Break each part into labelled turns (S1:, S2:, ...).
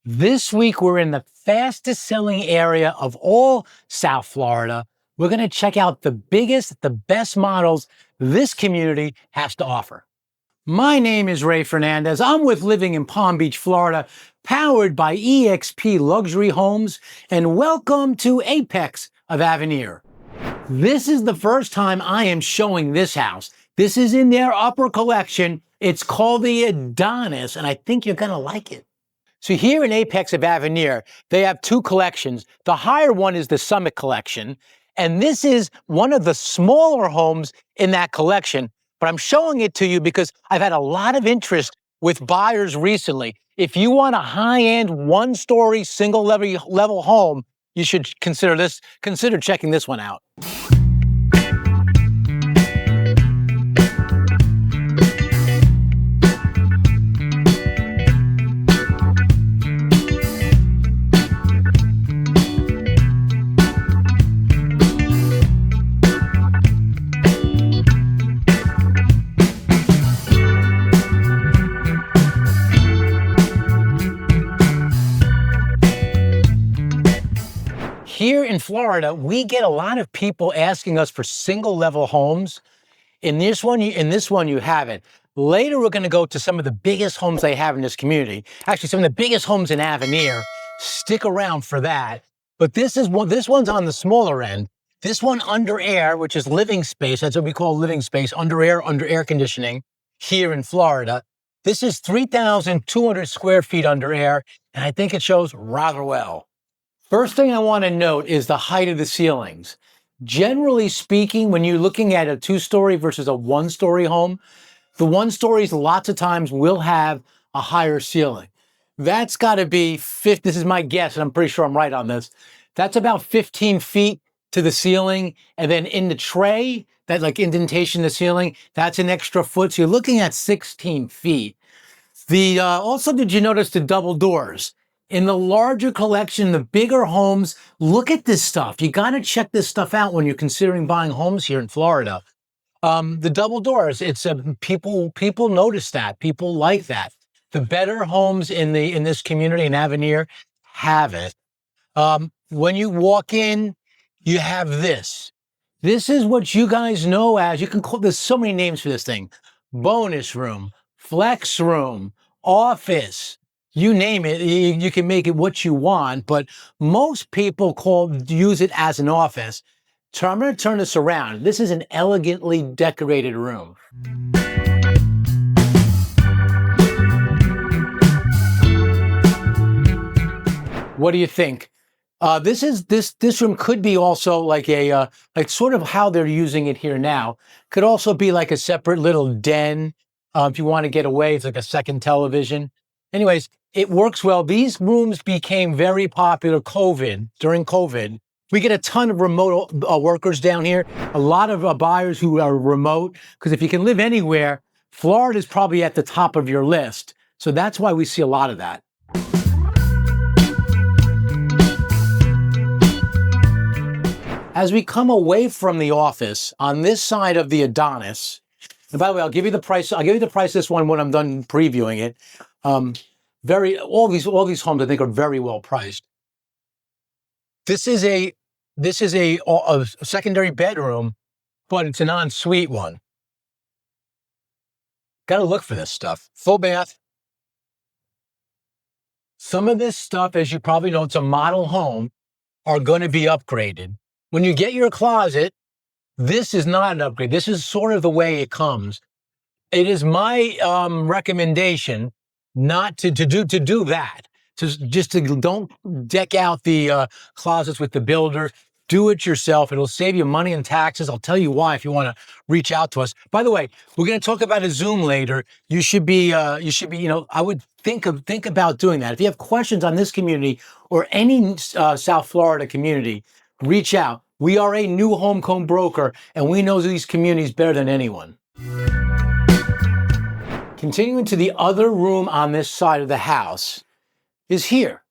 S1: This week, we're in the fastest selling area of all South Florida. We're going to check out the biggest, the best models this community has to offer. My name is Ray Fernandez. I'm with Living in Palm Beach, Florida, powered by eXp Luxury Homes, and welcome to Apex of Avenir. This is the first time I am showing this house. This is in their upper collection. It's called the Adonis, and I think you're going to like it. So here in Apex of Avenir, they have two collections. The higher one is the Summit Collection, and this is one of the smaller homes in that collection. But I'm showing it to you because I've had a lot of interest with buyers recently. If you want a high-end, one-story, single-level home, you should consider checking this one out. Here in Florida, we get a lot of people asking us for single-level homes. In this one, you have it. Later, we're going to go to some of the biggest homes they have in this community. Actually, some of the biggest homes in Avenir. Stick around for that. But this one's on the smaller end. This one under air, which is living space. That's what we call living space, under air conditioning here in Florida. This is 3,200 square feet under air, and I think it shows rather well. First thing I want to note is the height of the ceilings. Generally speaking, when you're looking at a two-story versus a one-story home, the one-stories lots of times will have a higher ceiling. That's got to be, this is my guess, and I'm pretty sure I'm right on this, that's about 15 feet to the ceiling, and then in the tray, that like indentation in the ceiling, that's an extra foot, so you're looking at 16 feet. Also, did you notice the double doors? In the larger collection, the bigger homes, look at this stuff. You got to check this stuff out when you're considering buying homes here in Florida. The double doors, it's people notice that. People like that. The better homes in this community in Avenir have it. When you walk in, you have this. This is what you guys know as, you can call, there's so many names for this thing. Bonus room, flex room, office. You name it, you can make it what you want, but most people use it as an office. So I'm going to turn this around. This is an elegantly decorated room. What do you think? This room could be also like like sort of how they're using it here now. Could also be like a separate little den. If you want to get away, it's like a second television. Anyways, it works well. These rooms became very popular during COVID. We get a ton of remote workers down here, a lot of buyers who are remote, because if you can live anywhere, Florida is probably at the top of your list. So that's why we see a lot of that. As we come away from the office, on this side of the Adonis, and by the way, I'll give you the price of this one when I'm done previewing it. All these homes I think are very well priced. This is a secondary bedroom, but it's an ensuite one. Got to look for this stuff. Full bath. Some of this stuff, as you probably know, it's a model home, are going to be upgraded. When you get your closet, this is not an upgrade. This is sort of the way it comes. It is my recommendation not to do that. Don't deck out the closets with the builder. Do it yourself. It'll save you money and taxes. I'll tell you why if you want to reach out to us. By the way, we're going to talk about a Zoom later. You should be, I would think about doing that. If you have questions on this community or any South Florida community, reach out. We are a new home broker, and we know these communities better than anyone. Continuing to the other room on this side of the house is here.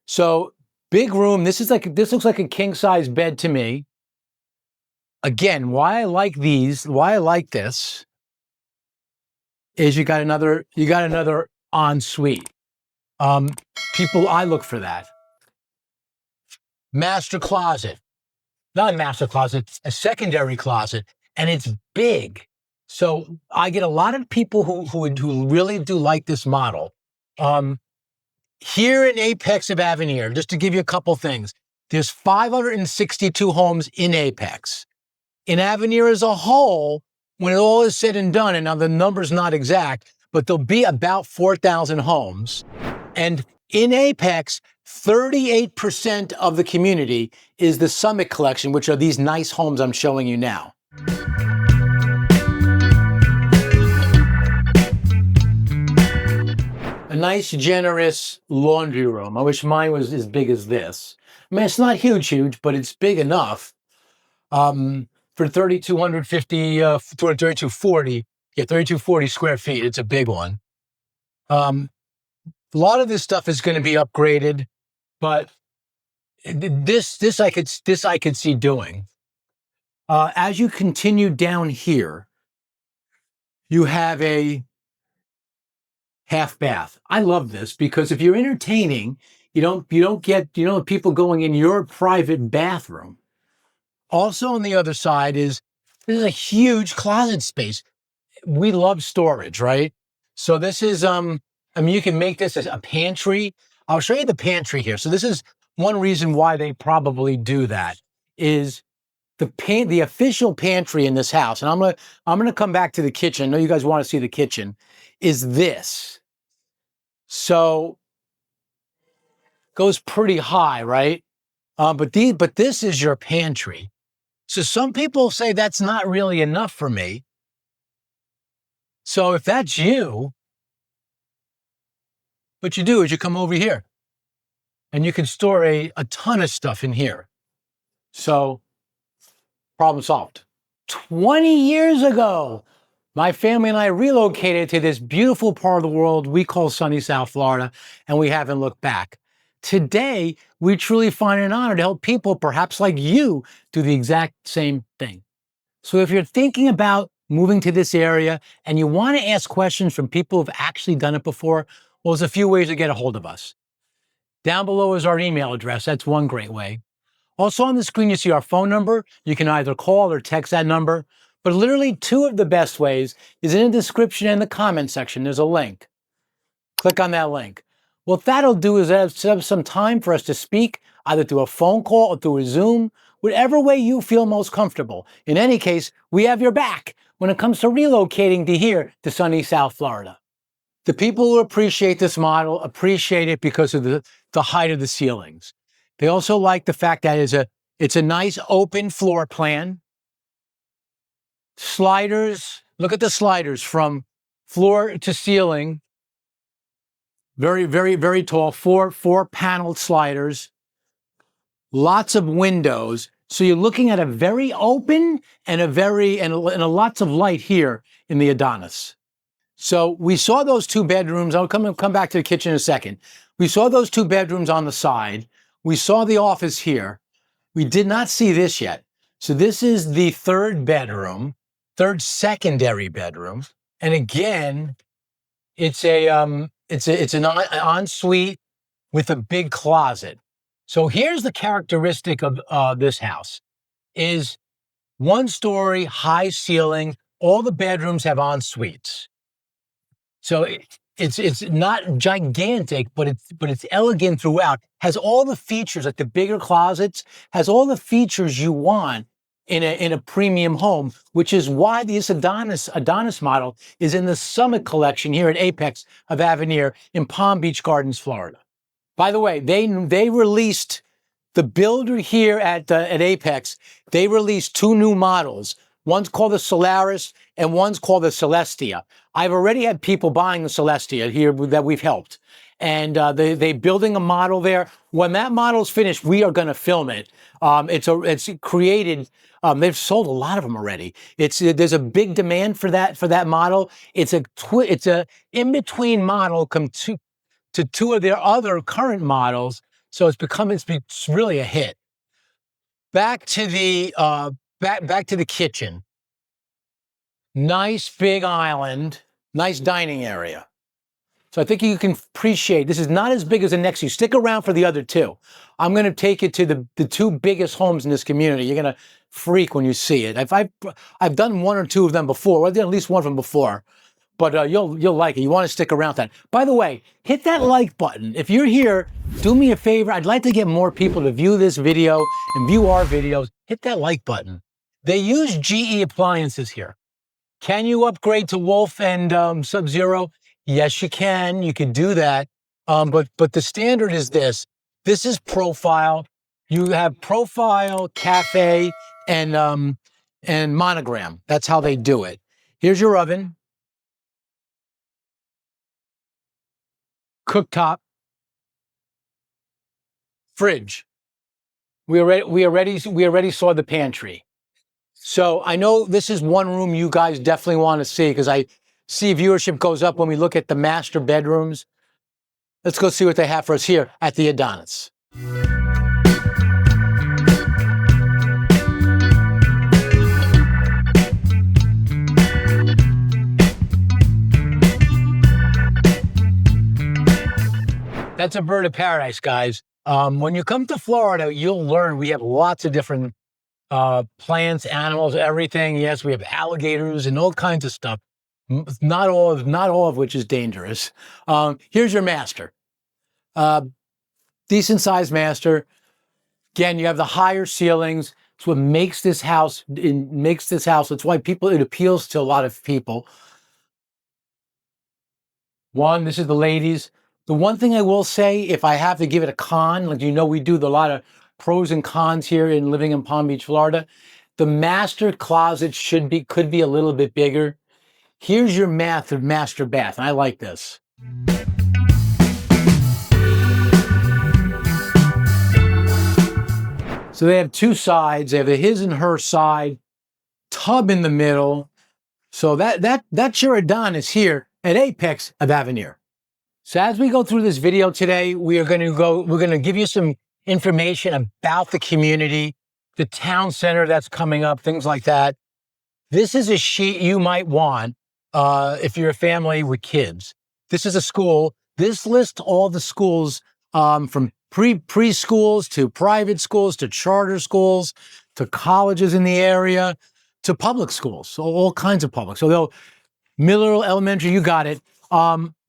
S1: So big room. This looks like a king size bed to me. Again, why I like this is you got another ensuite. Um, I look for that. Master closet, not a master closet, a secondary closet, and it's big. So I get a lot of people who really do like this model. Um, Here in Apex of Avenir, just to give you a couple things, there's 562 homes in Apex. In Avenir as a whole, when it all is said and done, and now the number's not exact, but there'll be about 4,000 homes. And in Apex, 38% of the community is the Summit Collection, which are these nice homes I'm showing you now. A nice, generous laundry room. I wish mine was as big as this. I mean, it's not huge, but it's big enough. For 3,240 square feet. It's a big one. A lot of this stuff is going to be upgraded, but this I could see doing. As you continue down here, you have a half bath. I love this because if you're entertaining, you don't get people going in your private bathroom. Also on the other side this is a huge closet space. We love storage, right? So this is I mean, you can make this as a pantry. I'll show you the pantry here. So this is one reason why they probably do that is the official pantry in this house. And I'm gonna come back to the kitchen. I know you guys want to see the kitchen. Is this? So goes pretty high, right? But this is your pantry. So some people say that's not really enough for me. So if that's you, what you do is you come over here and you can store a ton of stuff in here. So problem solved. 20 years ago, my family and I relocated to this beautiful part of the world we call sunny South Florida, and we haven't looked back. Today, we truly find it an honor to help people, perhaps like you, do the exact same thing. So if you're thinking about moving to this area and you want to ask questions from people who've actually done it before, well, there's a few ways to get a hold of us. Down below is our email address. That's one great way. Also on the screen, you see our phone number. You can either call or text that number. But literally two of the best ways is in the description and the comment section. There's a link. Click on that link. What that'll do is set up some time for us to speak, either through a phone call or through a Zoom, whatever way you feel most comfortable. In any case, we have your back when it comes to relocating to here to sunny South Florida. The people who appreciate this model appreciate it because of the height of the ceilings. They also like the fact that it's a nice open floor plan. Sliders, look at the sliders from floor to ceiling. Very, very, very tall, four paneled sliders. Lots of windows. So you're looking at a very open and a lots of light here in the Adonis. So we saw those two bedrooms. I'll come back to the kitchen in a second. We saw those two bedrooms on the side. We saw the office here. We did not see this yet. So this is the third secondary bedroom. And again, it's an ensuite with a big closet. So here's the characteristic of this house is 1-story, high ceiling. All the bedrooms have en-suites. So it's not gigantic, but it's elegant throughout. Has all the features, like the bigger closets, has all the features you want in a premium home, which is why this Adonis model is in the Summit Collection here at Apex of Avenir in Palm Beach Gardens, Florida. By the way, they released the builder here at Apex. They released two new models. One's called the Solaris and one's called the Celestia. I've already had people buying the Celestia here that we've helped. And they're building a model there. When that model's finished, we are going to film it. It's created. They've sold a lot of them already. There's a big demand for that model. It's a in-between model to two of their other current models. So it's really a hit. Back to the kitchen. Nice big island, nice dining area. So I think you can appreciate this is not as big as the next. You stick around for the other two. I'm going to take you to the two biggest homes in this community. You're going to freak when you see it. I've done one or two of them before. Well, I've done at least one of them before. But you'll like it. You want to stick around that. By the way, hit that like button. If you're here, do me a favor. I'd like to get more people to view this video and view our videos. Hit that like button. They use GE appliances here. Can you upgrade to Wolf and Sub-Zero? Yes, you can. You can do that. But the standard is this. This is Profile. You have Profile, Cafe, and Monogram. That's how they do it. Here's your oven, cooktop, fridge. We already saw the pantry. So I know this is one room you guys definitely want to see because I see viewership goes up when we look at the master bedrooms. Let's go see what they have for us here at the Adonis. That's a bird of paradise, guys. When you come to Florida, you'll learn we have lots of different plants, animals, everything. Yes, we have alligators and all kinds of stuff. Not all of which is dangerous. Here's your master. Decent sized master. Again, you have the higher ceilings. It's what makes this house. It's why it appeals to a lot of people. This is the ladies. The one thing I will say, if I have to give it a con, like we do a lot of pros and cons here in living in Palm Beach, Florida. The master closet could be a little bit bigger. Here's your master bath. I like this. So they have two sides. They have the his and her side, tub in the middle. So that's your Adonis here at Apex of Avenir. So as we go through this video today, we're going to give you some information about the community, the town center that's coming up, things like that. This is a sheet you might want if you're a family with kids. This is a school. This lists all the schools from preschools to private schools to charter schools to colleges in the area to public schools. So all kinds of public. So middle, elementary, you got it.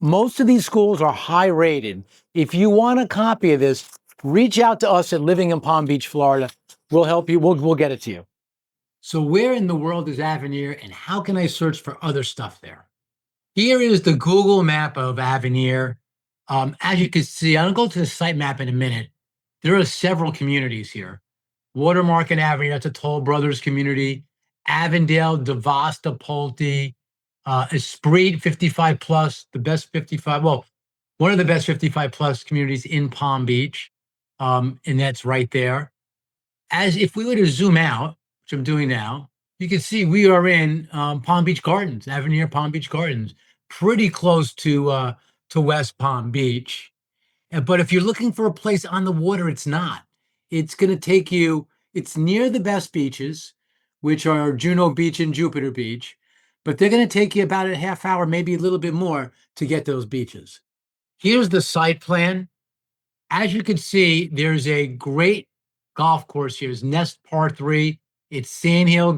S1: Most of these schools are high rated. If you want a copy of this, reach out to us at Living in Palm Beach, Florida. We'll help you. We'll get it to you. So where in the world is Avenir and how can I search for other stuff there? Here is the Google map of Avenir. As you can see, I'll go to the site map in a minute. There are several communities here. Watermark and Avenir, that's a Toll Brothers community. Avondale, DeVosta, Pulte, Esprit 55 plus, the best 55, well, one of the best 55 plus communities in Palm Beach. And that's right there. As if we were to zoom out, which I'm doing now, you can see we are in Palm Beach Gardens, Avenir Palm Beach Gardens, pretty close to West Palm Beach. But if you're looking for a place on the water, it's not. It's going to take you, it's near the best beaches, which are Juno Beach and Jupiter Beach. But they're going to take you about a half hour, maybe a little bit more to get those beaches. Here's the site plan. As you can see, there's a great golf course here. It's Nest Par 3. It's Sand Hill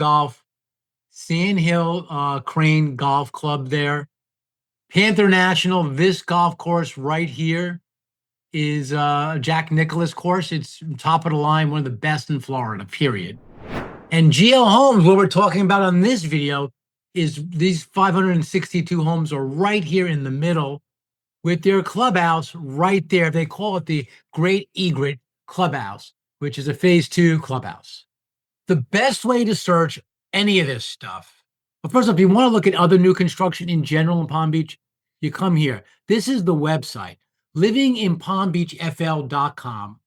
S1: Crane Golf Club there. Panther National, this golf course right here is Jack Nicklaus course. It's top of the line, one of the best in Florida, period. And GL Homes, what we're talking about on this video, is these 562 homes are right here in the middle with their clubhouse right there. They call it the Great Egret Clubhouse, which is a phase 2 clubhouse. The best way to search any of this stuff, well, first off, if you want to look at other new construction in general in Palm Beach, you come here. This is the website, livinginpalmbeachfl.com.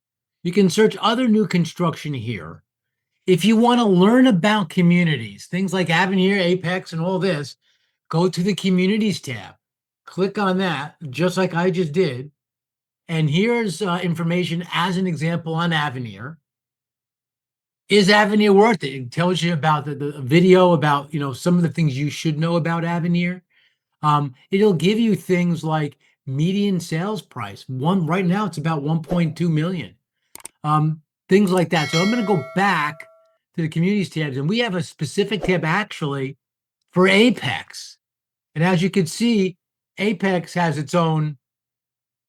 S1: You can search other new construction here. If you want to learn about communities, things like Avenir, Apex, and all this, go to the Communities tab. Click on that, just like I just did. And here's information as an example on Avenir. Is Avenir worth it? It tells you about the video about, some of the things you should know about Avenir. It'll give you things like median sales price. One right now, it's about 1.2 million. Things like that. So I'm going to go back to the communities tabs, and we have a specific tab actually for Apex. And as you can see, Apex has his own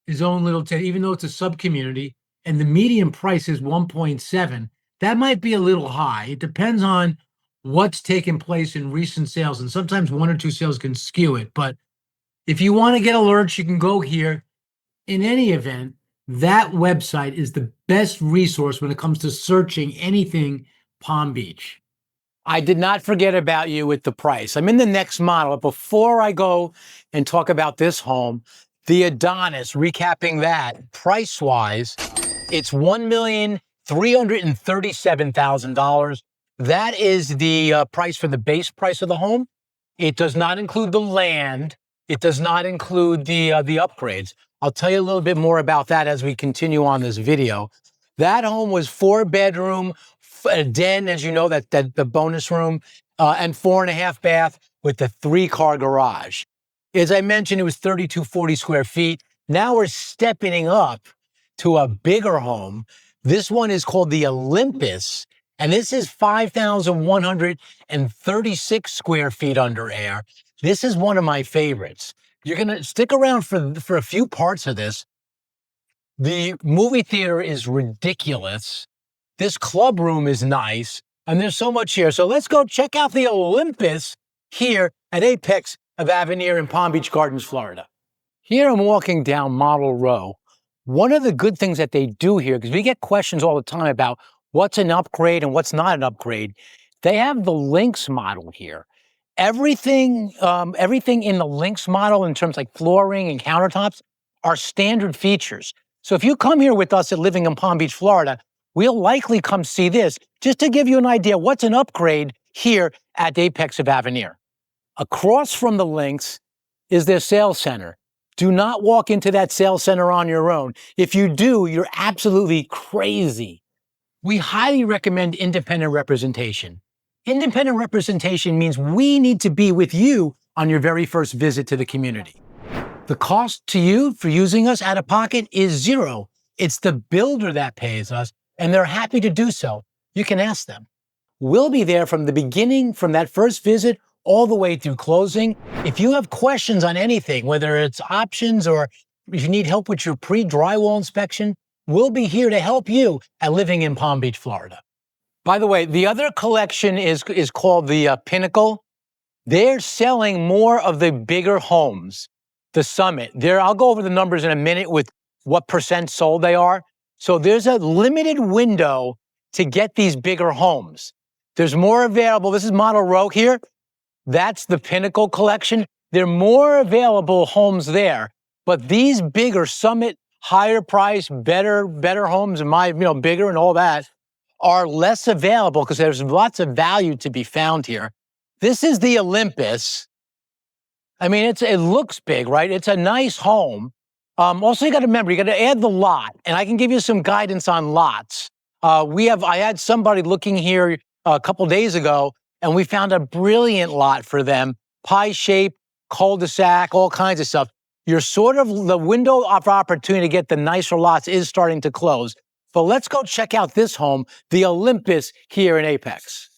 S1: little tab, even though it's a sub community, and the median price is 1.7. That might be a little high. It depends on what's taken place in recent sales, and sometimes one or two sales can skew it. But if you want to get alerts, you can go here. In any event, that website is the best resource when it comes to searching anything Palm Beach. I did not forget about you with the price. I'm in the next model. Before I go and talk about this home, the Adonis, recapping that, price-wise, it's $1,337,000. That is the price for the base price of the home. It does not include the land. It does not include the upgrades. I'll tell you a little bit more about that as we continue on this video. That home was 4-bedroom, a den, as you know, that the bonus room, and 4.5 bath with the 3-car garage. As I mentioned, it was 3,240 square feet. Now we're stepping up to a bigger home. This one is called the Olympus, and this is 5,136 square feet under air. This is one of my favorites. You're going to stick around for a few parts of this. The movie theater is ridiculous. This club room is nice, and there's so much here. So let's go check out the Olympus here at Apex of Avenir in Palm Beach Gardens, Florida. Here I'm walking down Model Row. One of the good things that they do here, because we get questions all the time about what's an upgrade and what's not an upgrade, they have the Lynx model here. Everything in the Lynx model in terms like flooring and countertops are standard features. So if you come here with us at Living in Palm Beach, Florida, we'll likely come see this just to give you an idea what's an upgrade here at Apex of Avenir. Across from the Lynx is their sales center. Do not walk into that sales center on your own. If you do, you're absolutely crazy. We highly recommend independent representation. Independent representation means we need to be with you on your very first visit to the community. The cost to you for using us out of pocket is zero. It's the builder that pays us, and they're happy to do so. You can ask them. We'll be there from the beginning, from that first visit, all the way through closing. If you have questions on anything, whether it's options or if you need help with your pre-drywall inspection, we'll be here to help you at Living in Palm Beach, Florida. By the way, the other collection is called the Pinnacle. They're selling more of the bigger homes. The Summit. I'll go over the numbers in a minute with what percent sold they are. So there's a limited window to get these bigger homes. There's more available. This is Model Row here. That's the Pinnacle collection. There are more available homes there, but these bigger Summit, higher price, better homes, bigger and all that, are less available because there's lots of value to be found here. This is the Olympus. I mean, it looks big, right? It's a nice home. Also, you got to remember, you got to add the lot, and I can give you some guidance on lots. I had somebody looking here a couple days ago, and we found a brilliant lot for them. Pie shape, cul-de-sac, all kinds of stuff. The window of opportunity to get the nicer lots is starting to close. But let's go check out this home, the Olympus here in Apex.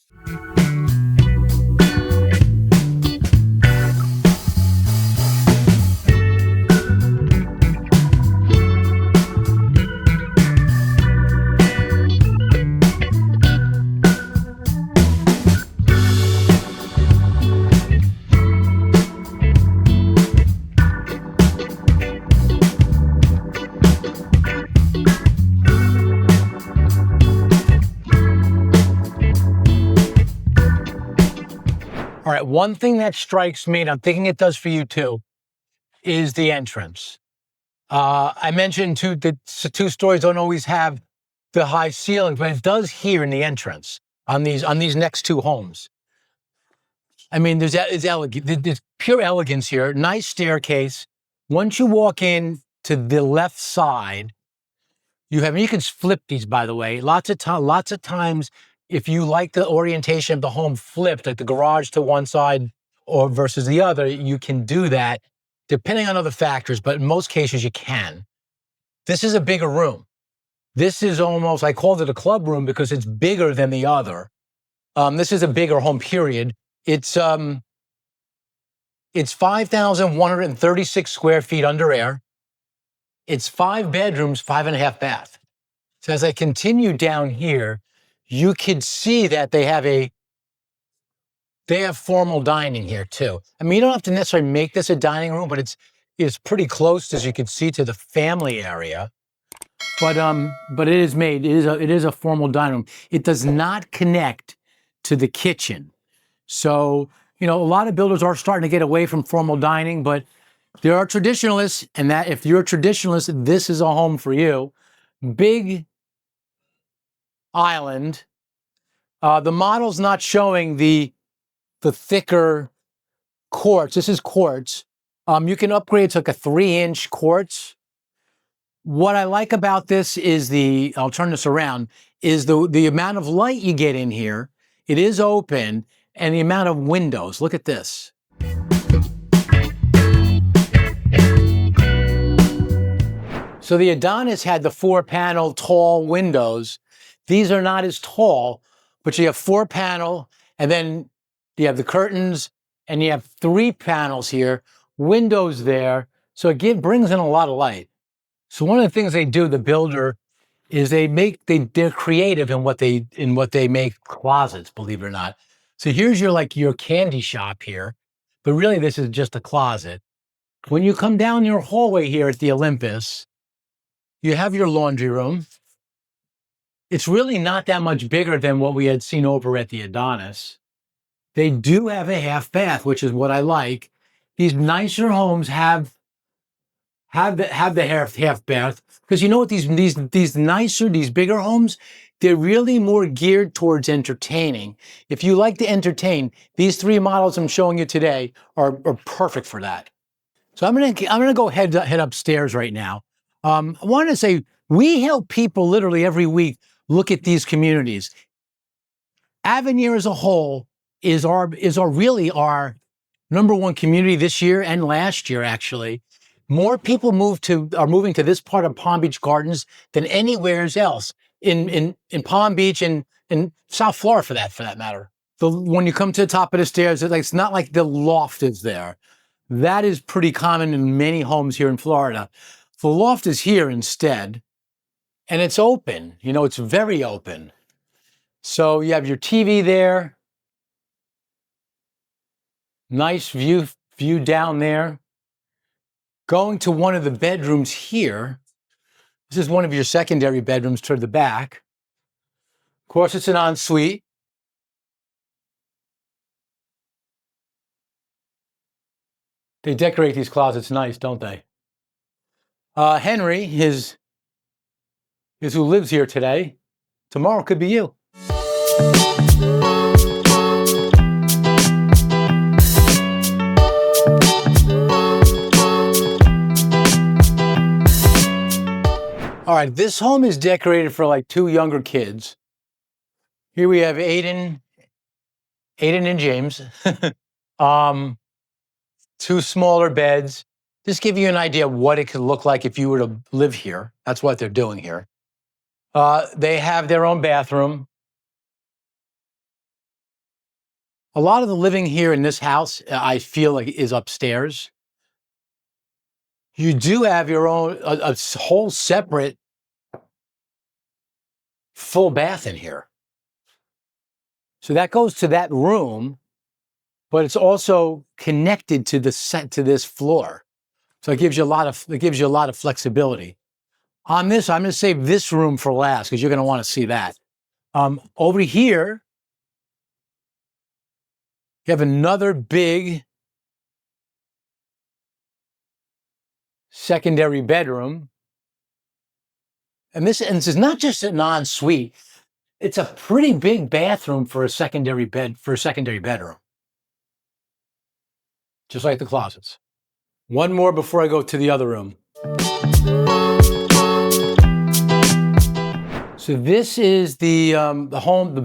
S1: All right, one thing that strikes me, and I'm thinking it does for you too, is the entrance. I mentioned that two stories don't always have the high ceilings, but it does here in the entrance on these next two homes. I mean, there's pure elegance here. Nice staircase. Once you walk in to the left side, you can flip these, by the way. Lots of times, if you like the orientation of the home flipped, like the garage to one side or versus the other, you can do that. depending on other factors, but in most cases you can. This is a bigger room. This is almost, I called it a club room because it's bigger than the other. This is a bigger home, period. It's 5,136 square feet under air. It's 5 bedrooms, 5.5 bath. So as I continue down here, you can see that they have formal dining here too. I mean, you don't have to necessarily make this a dining room, but it's pretty close, as you can see, to the family area. But it is a formal dining room. It does not connect to the kitchen. So, a lot of builders are starting to get away from formal dining, but there are traditionalists, and that if you're a traditionalist, this is a home for you. Big island. The model's not showing the thicker quartz. This is quartz. You can upgrade to like a 3-inch quartz. What I like about this is I'll turn this around, is the amount of light you get in here. It is open, and the amount of windows. Look at this. So the Adonis had the 4-panel tall windows. These are not as tall, but you have 4-panel, and then you have the curtains, and you have 3 panels here, windows there. So it brings in a lot of light. So one of the things they do, the builder, is they're creative in what they make closets, believe it or not. So here's your candy shop here, but really this is just a closet. When you come down your hallway here at the Olympus, you have your laundry room. It's really not that much bigger than what we had seen over at the Adonis. They do have a half bath, which is what I like. These nicer homes have the half bath, because you know what, these bigger homes, they're really more geared towards entertaining. If you like to entertain, these 3 models I'm showing you today are perfect for that. So I'm gonna go head upstairs right now. I want to say we help people literally every week look at these communities. Avenir as a whole is really our #1 community this year and last year, actually. More people are moving to this part of Palm Beach Gardens than anywhere else in Palm Beach and in South Florida, for that matter. When you come to the top of the stairs, it's not like the loft is there. That is pretty common in many homes here in Florida. The loft is here instead, and it's open. It's very open. So you have your TV there. Nice view down there. Going to one of the bedrooms here. This is one of your secondary bedrooms toward the back. Of course, it's an ensuite. They decorate these closets nice, don't they? Henry is who lives here today. Tomorrow could be you. All right, this home is decorated for like 2 younger kids. Here we have Aiden and James. 2 smaller beds. Just give you an idea of what it could look like if you were to live here. That's what they're doing here. They have their own bathroom. A lot of the living here in this house, I feel like, is upstairs. You do have your own, a whole separate full bath in here. So that goes to that room, but it's also connected to this floor. So it gives you a lot of flexibility. On this, I'm going to save this room for last because you're going to want to see that. Over here, you have another big secondary bedroom. And this is not just an ensuite. It's a pretty big bathroom for a secondary bedroom. Just like the closets. One more before I go to the other room. So this is the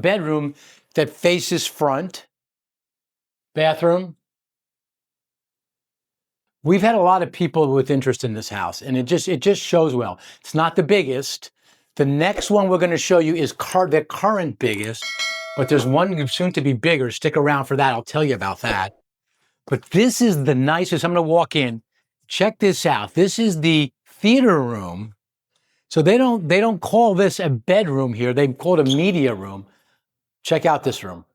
S1: bedroom that faces front. Bathroom. We've had a lot of people with interest in this house, and it just shows well. It's not the biggest. The next one we're going to show you is the current biggest, but there's one soon to be bigger. Stick around for that. I'll tell you about that. But this is the nicest. I'm going to walk in. Check this out. This is the theater room. So they don't call this a bedroom here. They call it a media room. Check out this room.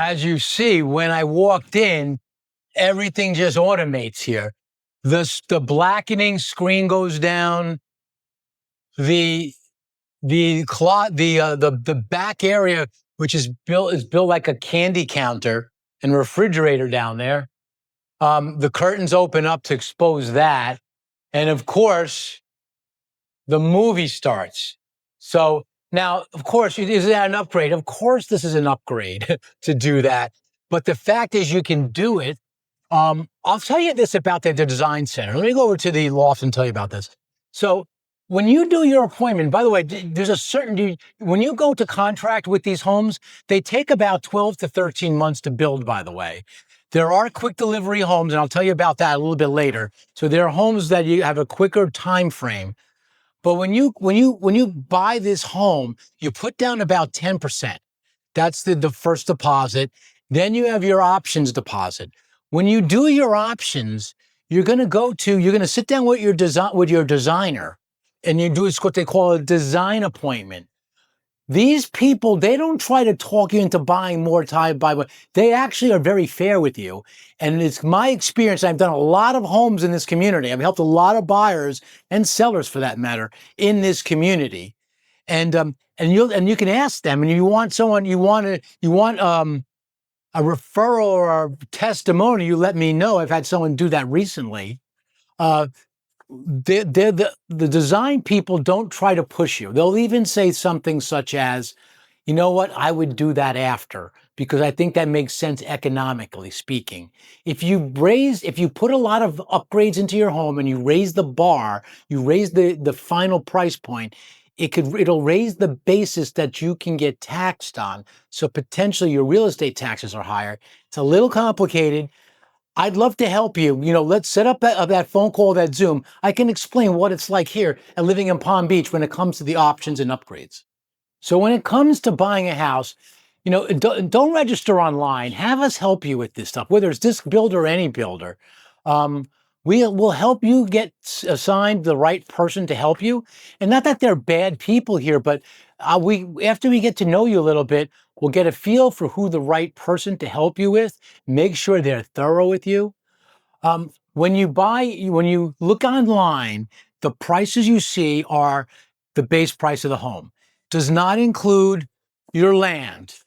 S1: As you see, when I walked in, everything just automates here. The blackening screen goes down. The the back area, which is built like a candy counter and refrigerator down there. The curtains open up to expose that, and of course, the movie starts. So now, of course, is that an upgrade? Of course, this is an upgrade to do that. But the fact is, you can do it. I'll tell you this about the design center. Let me go over to the loft and tell you about this. So when you do your appointment, by the way, there's a certain, when you go to contract with these homes, they take about 12 to 13 months to build, by the way. There are quick delivery homes, and I'll tell you about that a little bit later. So there are homes that you have a quicker time frame. But when you buy this home, you put down about 10%. That's the first deposit. Then you have your options deposit. When you do your options, you're going to sit down with your designer, and you do what they call a design appointment. These people, they don't try to talk you into buying more time by what they actually are very fair with you. And it's my experience. I've done a lot of homes in this community. I've helped a lot of buyers and sellers, for that matter, in this community. And you can ask them, and you want a referral or a testimony, you let me know. I've had someone do that recently. The design people don't try to push you. They'll even say something such as, you know what, I would do that after, because I think that makes sense economically speaking. If you put a lot of upgrades into your home and you raise the bar, you raise the final price point, it'll raise the basis that you can get taxed on. So potentially your real estate taxes are higher. It's a little complicated. I'd love to help you. Let's set up that phone call, that Zoom. I can explain what it's like here and living in Palm Beach when it comes to the options and upgrades. So when it comes to buying a house, don't register online. Have us help you with this stuff, whether it's this builder or any builder. We will help you get assigned the right person to help you. And not that they're bad people here, but after we get to know you a little bit, we'll get a feel for who the right person to help you with. Make sure they're thorough with you. When you look online, the prices you see are the base price of the home. Does not include your land.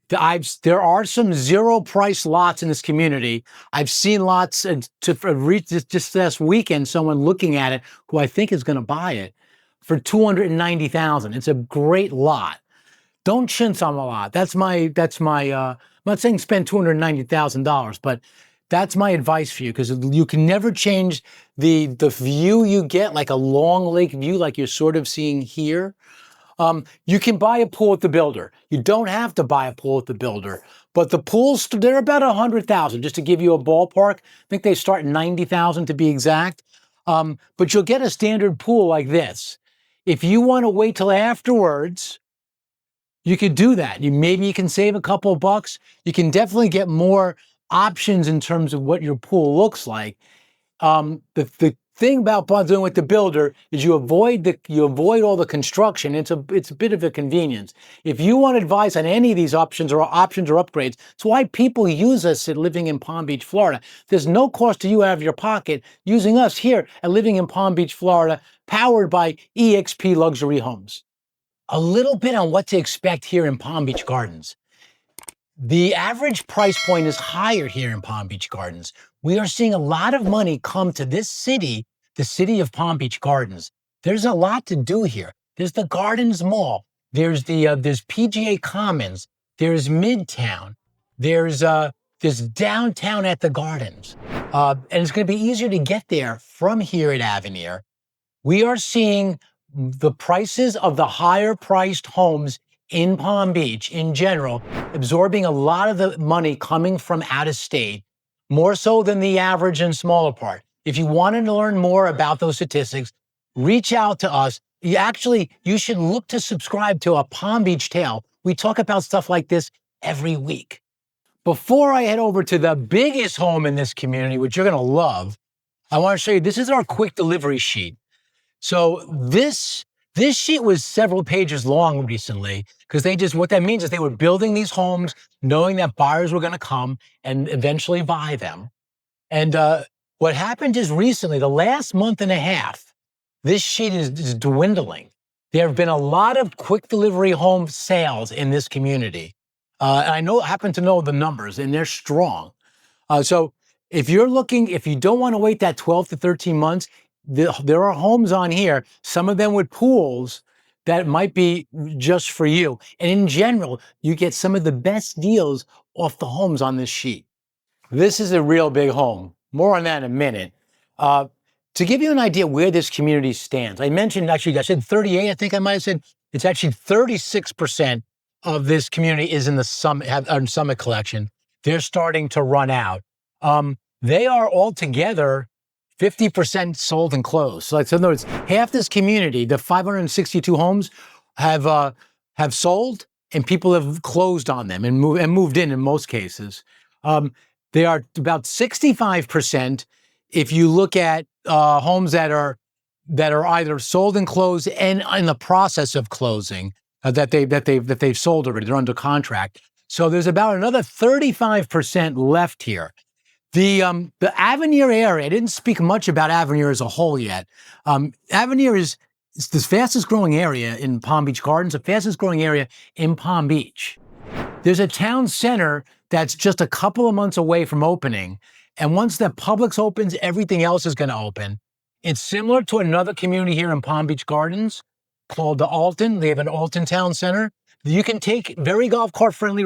S1: There are some zero price lots in this community. I've seen lots just this weekend, someone looking at it who I think is going to buy it for $290,000. It's a great lot. Don't chintz on a lot. I'm not saying spend $290,000, but that's my advice for you, because you can never change the view you get, like a long lake view, like you're sort of seeing here. You can buy a pool at the builder. You don't have to buy a pool at the builder, but the pools, they're about $100,000, just to give you a ballpark. I think they start at $90,000 to be exact. But you'll get a standard pool like this. If you want to wait till afterwards, you could do that. Maybe you can save a couple of bucks. You can definitely get more options in terms of what your pool looks like. The thing about doing with the builder is you avoid all the construction. It's a bit of a convenience. If you want advice on any of these options or upgrades, it's why people use us at Living in Palm Beach, Florida. There's no cost to you out of your pocket using us here at Living in Palm Beach, Florida, powered by eXp Luxury Homes. A little bit on what to expect here in Palm Beach Gardens. The average price point is higher here in Palm Beach Gardens. We are seeing a lot of money come to this city, the city of Palm Beach Gardens. There's a lot to do here. There's the Gardens Mall. There's PGA Commons. There's Midtown. There's downtown at the Gardens. And it's going to be easier to get there from here at Avenir. We are seeing the prices of the higher priced homes in Palm Beach in general absorbing a lot of the money coming from out of state, more so than the average and smaller part. If you wanted to learn more about those statistics, reach out to us. You should look to subscribe to a Palm Beach Tale. We talk about stuff like this every week. Before I head over to the biggest home in this community, which you're going to love, I want to show you, this is our quick delivery sheet. So this sheet was several pages long recently because what that means is they were building these homes knowing that buyers were going to come and eventually buy them. And what happened is recently, the last month and a half, this sheet is dwindling. There have been a lot of quick delivery home sales in this community. And happen to know the numbers, and they're strong. So if you don't want to wait that 12 to 13 months, there are homes on here, some of them with pools, that might be just for you. And in general, you get some of the best deals off the homes on this sheet. This is a real big home. More on that in a minute. To give you an idea where this community stands, I said 38, I think I might have said, it's actually 36% of this community is in the Summit Collection. They're starting to run out. They are altogether 50% sold and closed. So in other words, half this community, the 562 homes, have sold, and people have closed on them and moved in most cases. They are about 65% if you look at homes that are either sold and closed and in the process of closing, that they've sold already. They're under contract. So there's about another 35% left here. The Avenir area, I didn't speak much about Avenir as a whole yet. Avenir is the fastest growing area in Palm Beach Gardens, the fastest growing area in Palm Beach. There's a town center that's just a couple of months away from opening. And once the Publix opens, everything else is going to open. It's similar to another community here in Palm Beach Gardens called the Alton. They have an Alton Town Center. You can take, very golf cart friendly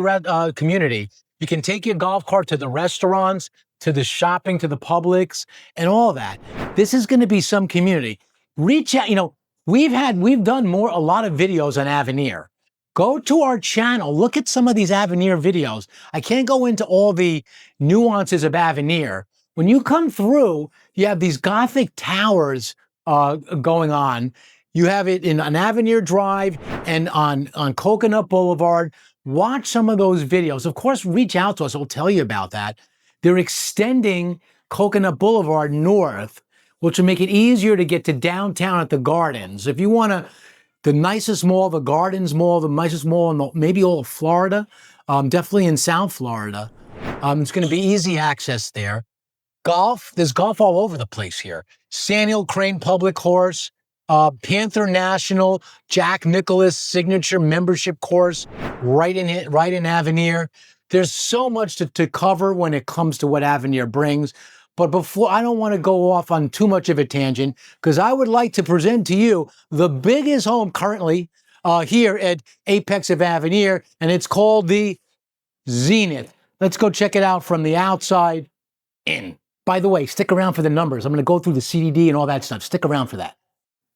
S1: community. You can take your golf cart to the restaurants, to the shopping, to the Publix, and all that. This is going to be some community. Reach out. We've done a lot of videos on Avenir. Go to our channel. Look at some of these Avenir videos. I can't go into all the nuances of Avenir. When you come through, you have these Gothic towers going on. You have it on Avenir Drive and on Coconut Boulevard. Watch some of those videos. Of course, reach out to us. We'll tell you about that. They're extending Coconut Boulevard north, which will make it easier to get to downtown at the Gardens. If you want the nicest mall, the Gardens Mall, the nicest mall in maybe all of Florida, definitely in South Florida, it's going to be easy access there. There's golf all over the place here. Saniel Crane Public Course, Panther National, Jack Nicklaus Signature Membership Course, right in Avenir. There's so much to cover when it comes to what Avenir brings. But I don't want to go off on too much of a tangent, because I would like to present to you the biggest home currently here at Apex of Avenir, and it's called the Zenith. Let's go check it out from the outside in. By the way, stick around for the numbers. I'm going to go through the CDD and all that stuff. Stick around for that.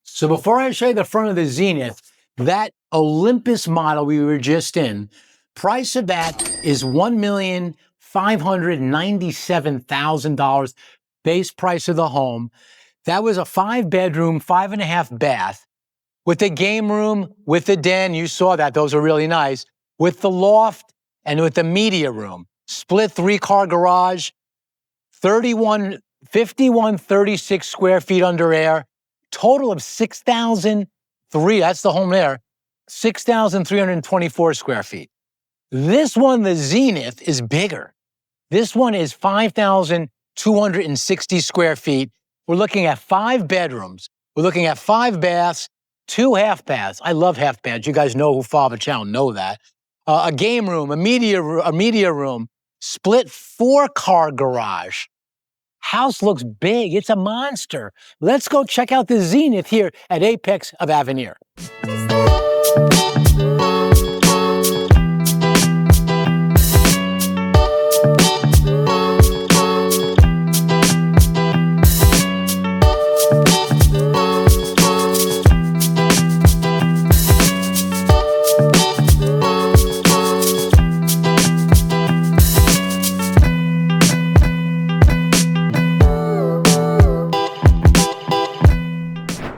S1: So before I show you the front of the Zenith, that Olympus model we were just in, price of that is $1,597,000 base price of the home. That was a 5-bedroom, 5.5 bath with a game room, with the den. You saw that. Those are really nice. With the loft and with the media room. Split 3-car garage, 36 square feet under air. Total of 6,003. That's the home there. 6,324 square feet. This one, the Zenith, is bigger. This one is 5,260 square feet. We're looking at 5 bedrooms. We're looking at 5 baths, 2 half baths. I love half baths. You guys know who follow the channel know that. A game room, a media room, split 4-car garage, House looks big. It's a monster. Let's go check out the Zenith here at Apex of Avenir.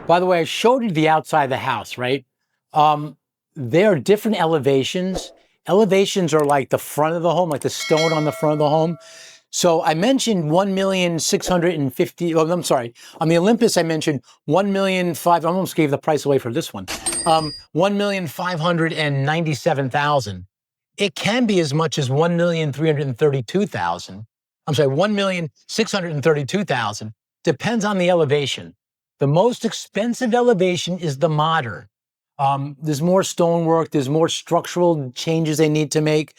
S1: By the way, I showed you the outside of the house, right? There are different elevations. Elevations are like the front of the home, like the stone on the front of the home. So I mentioned 1,650,000. Oh, I'm sorry. On the Olympus, I mentioned 1,500,000. I almost gave the price away for this one. 1,597,000. It can be as much as 1,332,000. I'm sorry, 1,632,000. Depends on the elevation. The most expensive elevation is the modern. There's more stonework, there's more structural changes they need to make.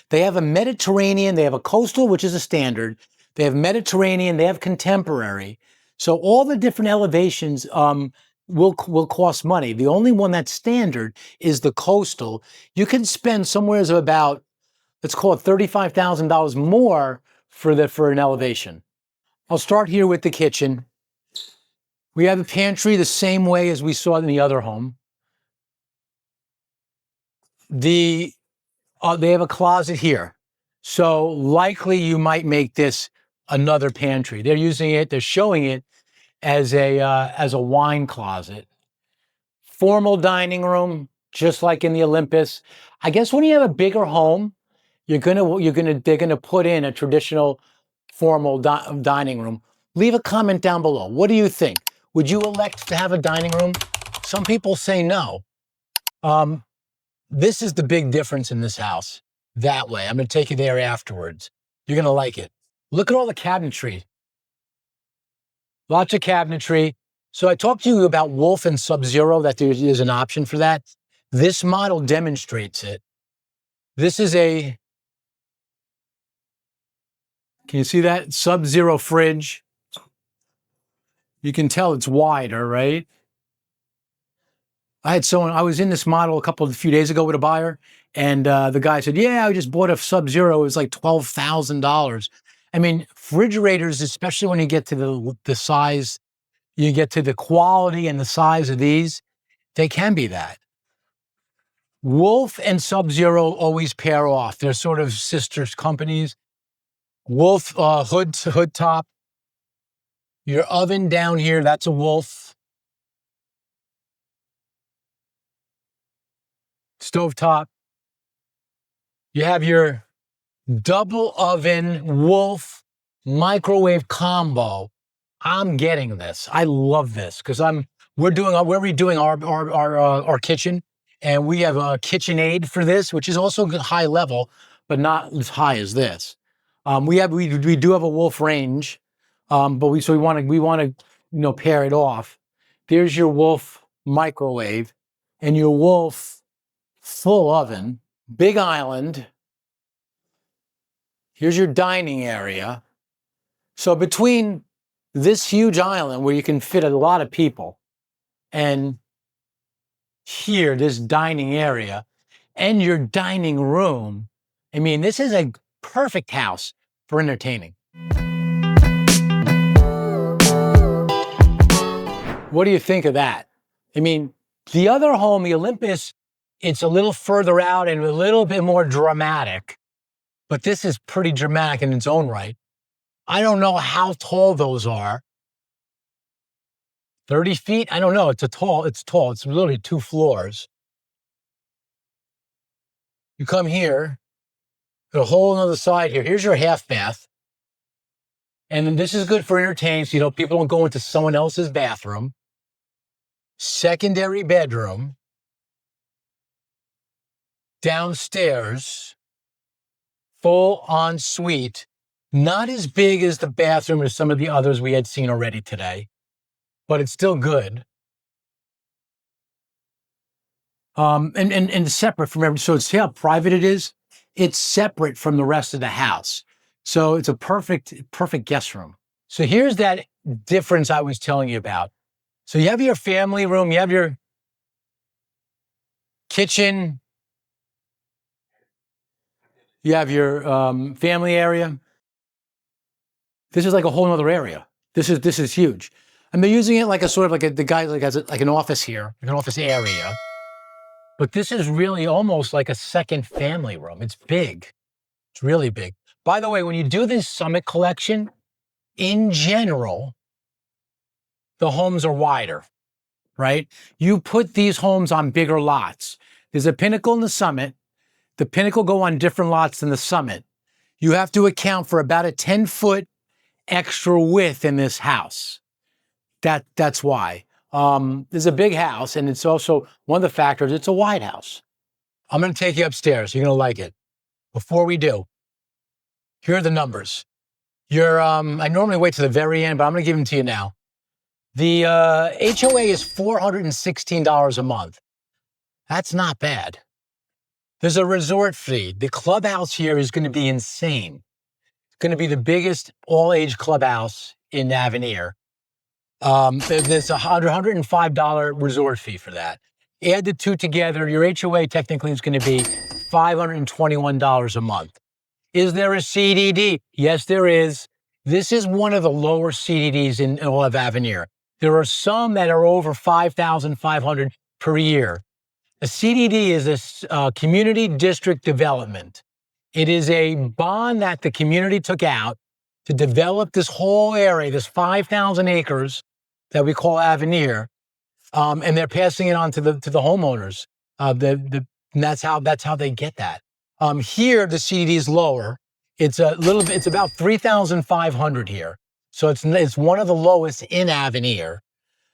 S1: They have a Mediterranean, they have a coastal, which is a standard. They have Mediterranean, they have contemporary. So all the different elevations will cost money. The only one that's standard is the coastal. You can spend somewhere about, let's call it $35,000 more for an elevation. I'll start here with the kitchen. We have the pantry the same way as we saw in the other home. They have a closet here. So likely you might make this another pantry. They're showing it as a wine closet. Formal dining room, just like in the Olympus. I guess when you have a bigger home, they're gonna put in a traditional formal dining room. Leave a comment down below. What do you think? Would you elect to have a dining room? Some people say no. This is the big difference in this house. That way. I'm going to take you there afterwards. You're going to like it. Look at all the cabinetry. Lots of cabinetry. So I talked to you about Wolf and Sub-Zero, that there's an option for that. This model demonstrates it. This is can you see that? Sub-Zero fridge. You can tell it's wider, right? I was in this model a few days ago with a buyer, and the guy said, yeah, I just bought a Sub-Zero. It was like $12,000. I mean, refrigerators, especially when you get to the size, you get to the quality and the size of these, they can be that. Wolf and Sub-Zero always pair off. They're sort of sister companies. Wolf hood top. Your oven down here, that's a Wolf. Stovetop. You have your double oven Wolf microwave combo. I'm getting this. I love this because we're redoing our kitchen, and we have a KitchenAid for this, which is also high level, but not as high as this. We do have a Wolf range, but we want to pair it off. There's your Wolf microwave and your Wolf full oven, big island. Here's your dining area. So between this huge island where you can fit a lot of people and here, this dining area and your dining room, I mean, this is a perfect house for entertaining. What do you think of that? I mean, the other home, the Olympus, it's a little further out and a little bit more dramatic, but this is pretty dramatic in its own right. I don't know how tall those are. 30 feet? I don't know. It's tall. It's literally 2 floors. You come here, got a whole other side here. Here's your half bath. And then this is good for entertaining, so people don't go into someone else's bathroom. Secondary bedroom. Downstairs. Full ensuite. Not as big as the bathroom as some of the others we had seen already today, but it's still good. And separate from everything. So see how private it is? It's separate from the rest of the house. So it's a perfect guest room. So here's that difference I was telling you about. So you have your family room, you have your kitchen, you have your family area. This is like a whole other area. This is huge. And they're using it like a sort of like the guy like as like an office here, like an office area. But this is really almost like a second family room. It's big. It's really big. By the way, when you do this Summit collection, in general, the homes are wider, right? You put these homes on bigger lots. There's a Pinnacle and the Summit. The Pinnacle go on different lots than the Summit. You have to account for about a 10-foot extra width in this house. That's why. There's a big house, and it's also one of the factors, it's a wide house. I'm going to take you upstairs. You're going to like it. Before we do, here are the numbers. I normally wait to the very end, but I'm going to give them to you now. The HOA is $416 a month. That's not bad. There's a resort fee. The clubhouse here is going to be insane. It's going to be the biggest all-age clubhouse in Avenir. There's a $105 resort fee for that. Add the two together, your HOA technically is going to be $521 a month. Is there a CDD? Yes, there is. This is one of the lower CDDs in all of Avenir. There are some that are over $5,500 per year. A CDD is a community district development. It is a bond that the community took out to develop this whole area, this 5,000 acres that we call Avenir, and they're passing it on to the homeowners. And that's how they get that. Here the CDD is lower. It's it's about 3,500 here, so it's one of the lowest in Avenir.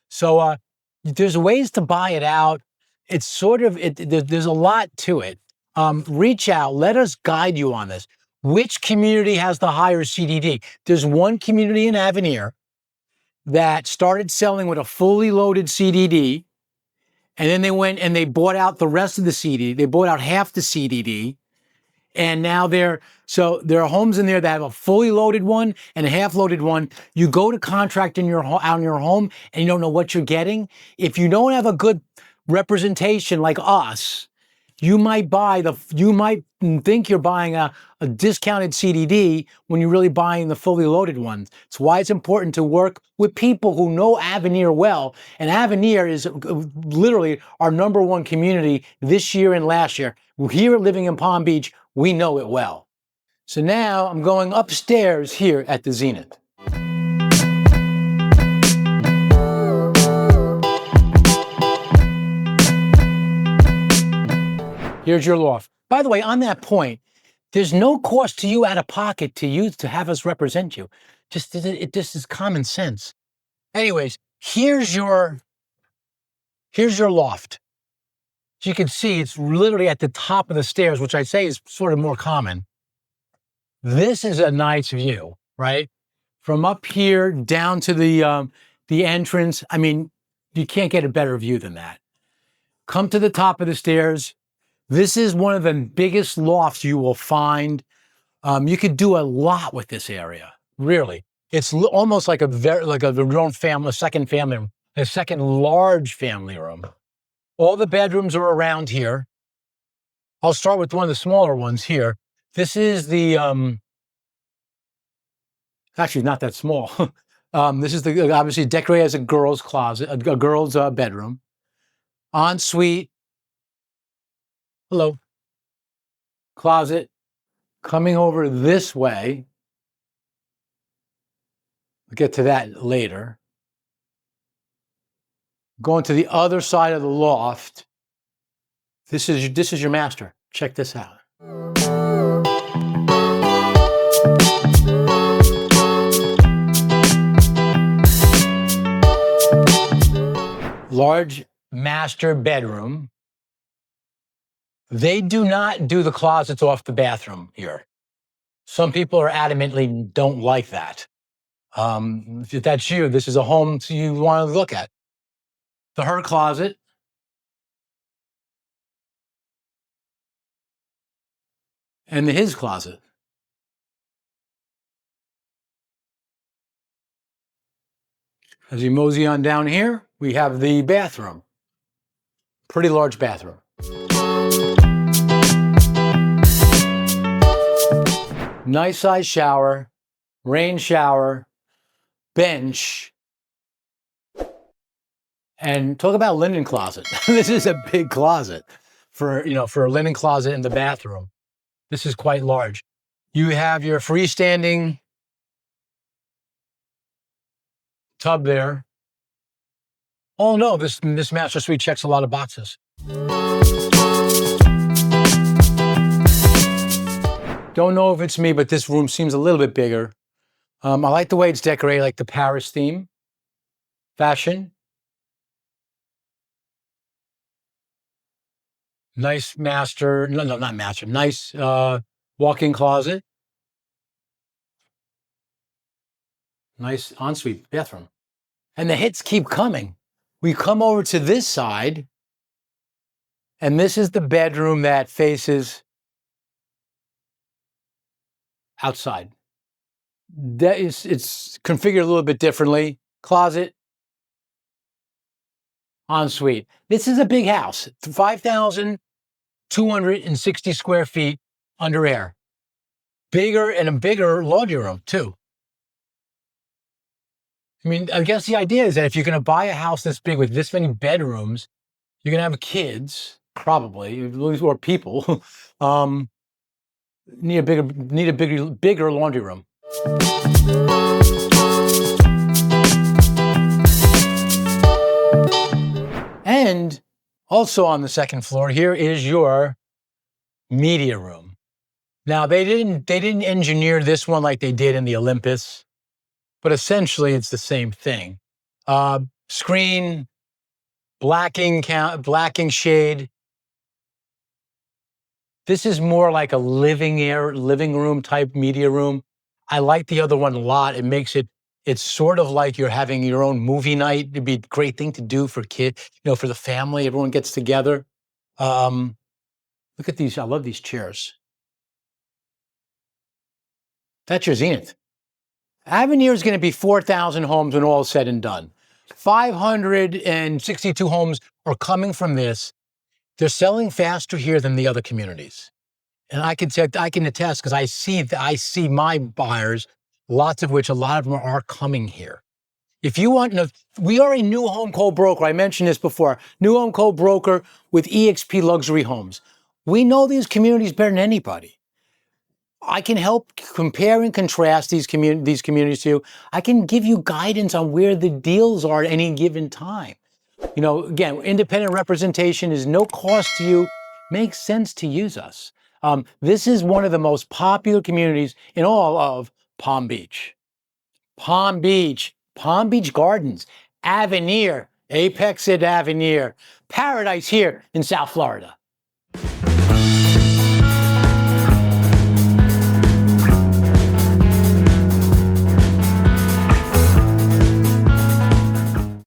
S1: So there's ways to buy it out. It's sort of there's a lot to it. Reach out. Let us guide you on this. Which community has the higher CDD? There's one community in Avenir that started selling with a fully loaded CDD, and then they went and they bought out the rest of the CDD. They bought out half the CDD, and now there are homes in there that have a fully loaded one and a half loaded one. You go to contract on your home and you don't know what you're getting. If you don't have a good representation like us, you might think you're buying a discounted CDD when you're really buying the fully loaded ones. It's why it's important to work with people who know Avenir well. And Avenir is literally our number one community this year and last year. Here living in Palm Beach, we know it well. So now I'm going upstairs here at the Zenith. Here's your loft. By the way, on that point, there's no cost to you out of pocket to have us represent you. Just is common sense. Anyways, here's your loft. As you can see, it's literally at the top of the stairs, which I'd say is sort of more common. This is a nice view, right? From up here down to the entrance. I mean, you can't get a better view than that. Come to the top of the stairs. This is one of the biggest lofts you will find. You could do a lot with this area, really. It's almost like a second family room, a second large family room. All the bedrooms are around here. I'll start with one of the smaller ones here. This is actually not that small. This is obviously decorated as a girl's closet, a girl's bedroom. Ensuite. Hello. Closet. Coming over this way. We'll get to that later. Going to the other side of the loft. This is your master. Check this out. Large master bedroom. They do not do the closets off the bathroom here. Some people are adamantly don't like that. If that's you, this is a home you want to look at. Her closet. And his closet. As you mosey on down here, we have the bathroom. Pretty large bathroom. Nice size shower, rain shower, bench, and talk about linen closet. This is a big closet for a linen closet in the bathroom. This is quite large. You have your freestanding tub there. Oh no, this master suite checks a lot of boxes. Don't know if it's me, but this room seems a little bit bigger. I like the way it's decorated, like the Paris theme. Fashion. Nice master, no, not master, nice walk-in closet. Nice ensuite bathroom. And the hits keep coming. We come over to this side, and this is the bedroom that faces outside. It's configured a little bit differently. Closet, ensuite. This is a big house, 5,260 square feet under air. Bigger and a bigger laundry room too. I mean, I guess the idea is that if you're going to buy a house this big with this many bedrooms, you're going to have kids, probably, or people. Need a bigger laundry room. And also on the second floor, here is your media room. Now they didn't engineer this one like they did in the Olympus, but essentially it's the same thing. Screen, blacking shade. This is more like a living room type media room. I like the other one a lot. It makes it's sort of like you're having your own movie night. It'd be a great thing to do for kids, for the family. Everyone gets together. Look at these. I love these chairs. That's your zenith. Avenir is going to be 4,000 homes when all is said and done. 562 homes are coming from this. They're selling faster here than the other communities. And I can attest because I see my buyers, a lot of them are coming here. If you want, we are a new home co-broker. I mentioned this before. New home co-broker with eXp Luxury Homes. We know these communities better than anybody. I can help compare and contrast these communities to you. I can give you guidance on where the deals are at any given time. Again, independent representation is no cost to you. Makes sense to use us. This is one of the most popular communities in all of Palm Beach. Palm Beach Gardens, Avenir, Apex at Avenir, Paradise here in South Florida.